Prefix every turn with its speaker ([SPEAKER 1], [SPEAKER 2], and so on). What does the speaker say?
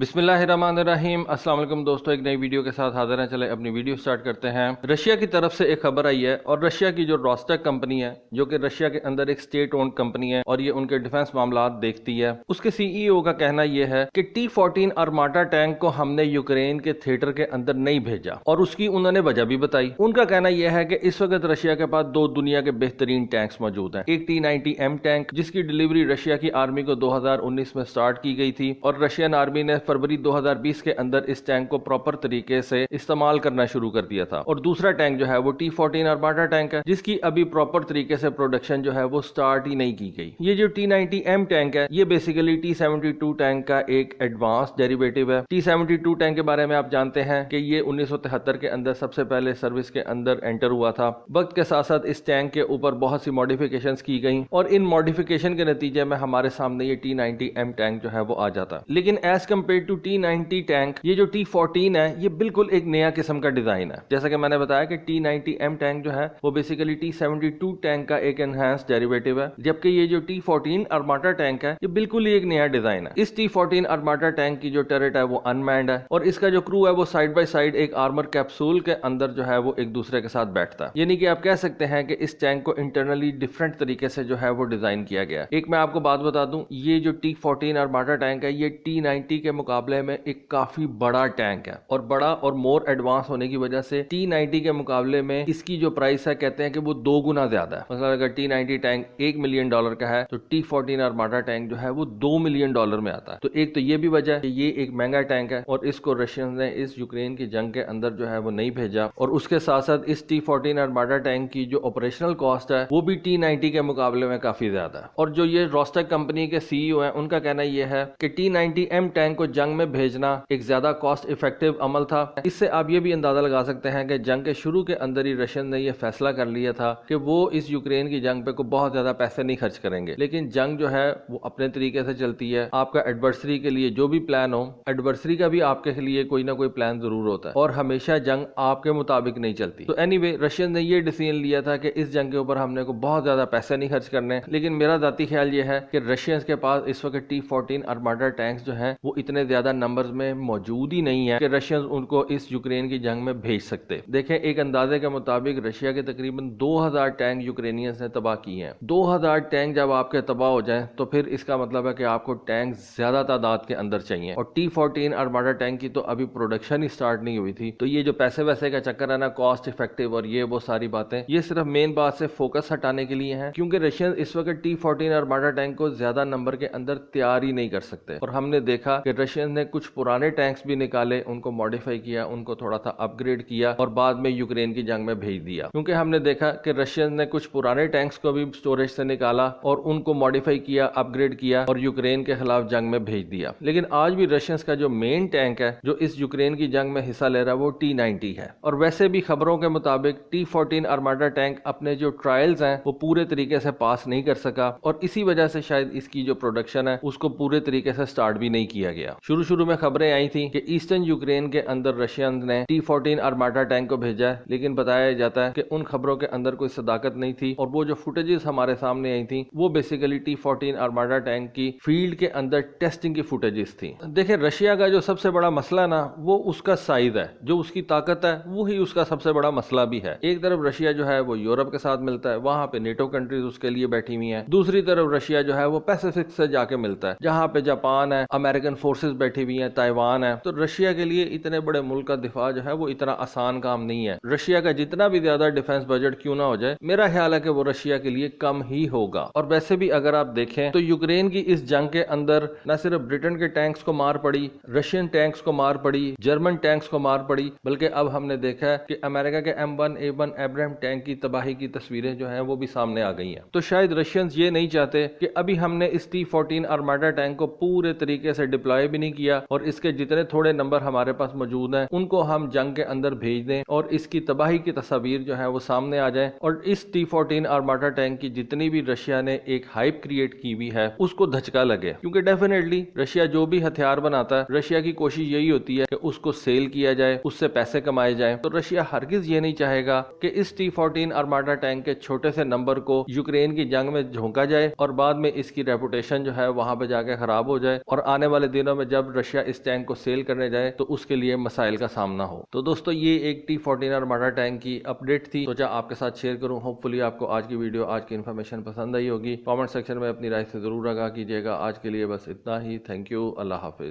[SPEAKER 1] बिस्मिल्लाहिर्रहमानिर्रहीम। अस्सलाम वालेकुम दोस्तों, एक नई वीडियो के साथ हाजिर हैं। चले अपनी वीडियो स्टार्ट करते हैं। रशिया की तरफ से एक खबर आई है और रशिया की जो रोस्टेक कंपनी है, जो कि रशिया के अंदर एक स्टेट ओन्ड कंपनी है और ये उनके डिफेंस मामला देखती है, उसके सीईओ का कहना यह है कि T-14 आर्माटा टैंक को हमने यूक्रेन के थिएटर के अंदर नहीं भेजा और उसकी उन्होंने वजह भी बताई। उनका कहना यह है कि इस वक्त रशिया के पास दो दुनिया के बेहतरीन टैंक्स मौजूद हैं। एक T-90M टैंक जिसकी डिलीवरी रशिया की आर्मी को 2019 में स्टार्ट की गई थी और रशियन आर्मी ने फरवरी 2020 के अंदर इस टैंक को प्रॉपर तरीके से इस्तेमाल करना शुरू कर दिया था। और दूसरा टैंक जो है वो T-14 आर्माटा टैंक है, जिसकी अभी प्रॉपर तरीके से प्रोडक्शन जो है वो स्टार्ट ही नहीं की गई। ये जो T-90M टैंक है, ये बेसिकली T-72 टैंक का एक एडवांस डेरिवेटिव है। T-72 टैंक के बारे में आप जानते हैं कि ये 1973 के अंदर सबसे पहले सर्विस के अंदर एंटर हुआ था। वक्त के साथ साथ इस टैंक के ऊपर बहुत सी मॉडिफिकेशंस की गई और इन मॉडिफिकेशन के नतीजे में हमारे सामने ये T-90M टैंक जो है वो आ जाता। लेकिन as compare to T-90 tank, ये जो T-14 है, ये बिल्कुल एक नया किस्म का डिजाइन है। जैसा कि मैंने बताया कि T-90M टैंक जो है वो बेसिकली T-72 टैंक का एक एनहांस डेरिवेटिव है, जबकि ये जो T-14 आर्माटा टैंक है, ये बिल्कुल ही एक नया डिजाइन है। इस T-14 आर्माटा टैंक की जो टर्रेट है वो अनमैन्ड है और इसका जो क्रू है वो साइड बाय साइड एक आर्मर कैप्सूल के अंदर जो है वो एक दूसरे के साथ बैठता है। यानी कि आप कह सकते हैं कि इस टैंक को इंटरनली डिफरेंट तरीके से जो है वो डिजाइन किया गया है। एक मैं आपको बात बता दूं, ये जो T-14 आर्माटा टैंक है, ये T-90 के मुकाबले में एक काफी बड़ा टैंक है और बड़ा और मोर एडवांस होने की वजह से T-90 के मुकाबले में इसकी जो प्राइस है, कहते हैं कि वो 2 गुना ज्यादा है। मतलब अगर T-90 टैंक $1 मिलियन का है तो T-14 आर्माटा टैंक जो है वो $2 मिलियन में आता है। तो एक तो ये भी वजह है कि ये एक महंगा टैंक है और इसको रशियन ने इस यूक्रेन की जंग के अंदर जो है वो नहीं भेजा। और उसके साथ साथ इस T-14 आर्माटा टैंक की जो ऑपरेशनल कॉस्ट है वो भी T-90 के मुकाबले में काफी ज्यादा है। और जो ये रोस्टेक कंपनी के सीईओ हैं, उनका कहना यह है कि T-90M टैंक को जंग में भेजना एक ज्यादा कॉस्ट इफेक्टिव अमल था। इससे आप ये भी अंदाजा लगा सकते हैं कि जंग के शुरू के अंदर ही रशियन ने यह फैसला कर लिया था कि वो इस यूक्रेन की जंग पे को बहुत ज्यादा पैसे नहीं खर्च करेंगे। लेकिन जंग जो है वो अपने तरीके से चलती है। आपका एडवर्सरी के लिए जो भी प्लान हो, एडवर्सरी का भी आपके लिए कोई ना कोई प्लान जरूर होता है और हमेशा जंग आपके मुताबिक नहीं चलती। तो एनीवे, रशियन ने ये डिसीजन लिया था कि इस जंग के ऊपर हमने को बहुत ज्यादा पैसे नहीं खर्च करने। लेकिन मेरा जाती ख्याल ये है कि रशियंस के पास इस वक्त T-14 आर्माटा टैंक्स जो है वो इतने ज्यादा नंबर्स में मौजूद ही नहीं है कि रशियंस उनको इस यूक्रेन की जंग में भेज सकते। देखें, एक अंदाजे के मुताबिक रशिया के तकरीबन 2000 टैंक यूक्रेनियंस ने तबाह किए हैं। 2000 टैंक जब आपके तबाह हो जाएं तो फिर इसका मतलब है कि आपको टैंक ज्यादा तादाद के अंदर चाहिए और T-14 आर्माटा टैंक की तो अभी प्रोडक्शन ही स्टार्ट नहीं हुई थी। तो ये जो पैसे वैसे का चक्कर है ना, कॉस्ट इफेक्टिव और ये वो सारी बातें, ये सिर्फ मेन बात से फोकस हटाने के लिए है, क्योंकि रशियन इस वक्त T-14 आर्माटा टैंक को ज्यादा नंबर के अंदर तैयार ही नहीं कर सकते। और हमने देखा कि रशियन ने कुछ पुराने टैंक्स भी निकाले, उनको मॉडिफाई किया, उनको थोड़ा सा अपग्रेड किया और बाद में यूक्रेन की जंग में भेज दिया। क्योंकि हमने देखा कि रशियन ने कुछ पुराने टैंक्स को भी स्टोरेज से निकाला और उनको मॉडिफाई किया, अपग्रेड किया और यूक्रेन के खिलाफ जंग में भेज दिया। लेकिन आज भी रशियंस का जो मेन टैंक है जो इस यूक्रेन की जंग में हिस्सा ले रहा है वो T-90 है। और वैसे भी खबरों के मुताबिक T-14 आर्माटा टैंक अपने जो ट्रायल्स हैं वो पूरे तरीके से पास नहीं कर सका और इसी वजह से शायद इसकी जो प्रोडक्शन है उसको पूरे तरीके से स्टार्ट भी नहीं किया गया। शुरू में खबरें आई थी कि ईस्टर्न यूक्रेन के अंदर रशियन ने T-14 आर्माटा टैंक को भेजा है, लेकिन बताया जाता है कि उन खबरों के अंदर कोई सदाकत नहीं थी और वो जो फुटेजेस हमारे सामने आई थी वो बेसिकली T-14 आर्माटा टैंक की फील्ड के अंदर टेस्टिंग की फुटेजेस थी। देखिए, रशिया का जो सबसे बड़ा मसला ना वो उसका साइज है, जो उसकी ताकत है वो ही उसका सबसे बड़ा मसला भी है। एक तरफ रशिया जो है वो यूरोप के साथ मिलता है, वहां पे नेटो कंट्रीज उसके लिए बैठी हुई हैं। दूसरी तरफ रशिया जो है वो पैसिफिक से जाके मिलता है, जहां पे जापान है, अमेरिकन फोर्सेस बैठी हुई हैं, ताइवान है। तो रशिया के लिए इतने बड़े मुल्क का दिफा जो है वो इतना आसान काम नहीं है। रशिया का जितना भी ज्यादा डिफेंस बजट क्यों ना हो जाए, मेरा ख्याल है कि वो रशिया के लिए कम ही होगा। और वैसे भी अगर आप देखें तो यूक्रेन की इस जंग के अंदर न सिर्फ ब्रिटेन के टैंक्स को मार पड़ी, रशियन टैंक्स को मार पड़ी, जर्मन टैंक्स को मार पड़ी, बल्कि अब हमने देखा है कि अमेरिका के M1A1 एब्राहम टैंक की तबाही की तस्वीरें जो हैं वो भी सामने आ गई हैं। तो शायद रशियंस ये नहीं चाहते कि अभी हमने इस T-14 आर्माटा टैंक को पूरे तरीके से डिप्लॉय भी नहीं किया और इसके जितने थोड़े नंबर हमारे पास मौजूद हैं उनको हम जंग के अंदर भेज दें और इसकी तबाही की तस्वीर जो है वो सामने आ जाए और इस T-14 आर्माटा टैंक की जितनी भी रशिया ने एक हाइप क्रिएट की हुई है उसको धचका लगे। क्योंकि डेफिनेटली रशिया जो भी हथियार बनाता है, रशिया की कोशिश यही होती है कि उसको सेल किया जाए, उससे पैसे कमाए जाए। तो रशिया हरगिज ये नहीं चाहेगा कि इस T-14 आर्माटा टैंक के छोटे से नंबर को यूक्रेन की जंग में झोंका जाए और बाद में इसकी रेपुटेशन जो है वहां पे जाके खराब हो जाए और आने वाले दिनों में جب رشیا اس ٹینک کو سیل کرنے جائے تو اس کے لیے مسائل کا سامنا ہو۔ تو دوستو یہ ایک T14 آرماڈا ٹینک کی اپڈیٹ تھی، سوچا آپ کے ساتھ شیئر کروں۔ ہوپ فلی آپ کو آج کی ویڈیو، آج کی انفارمیشن پسند آئی ہوگی۔ کامنٹ سیکشن میں اپنی رائے سے ضرور آگاہ کیجیے گا۔ آج کے لیے بس اتنا ہی۔ تھینک یو، اللہ حافظ۔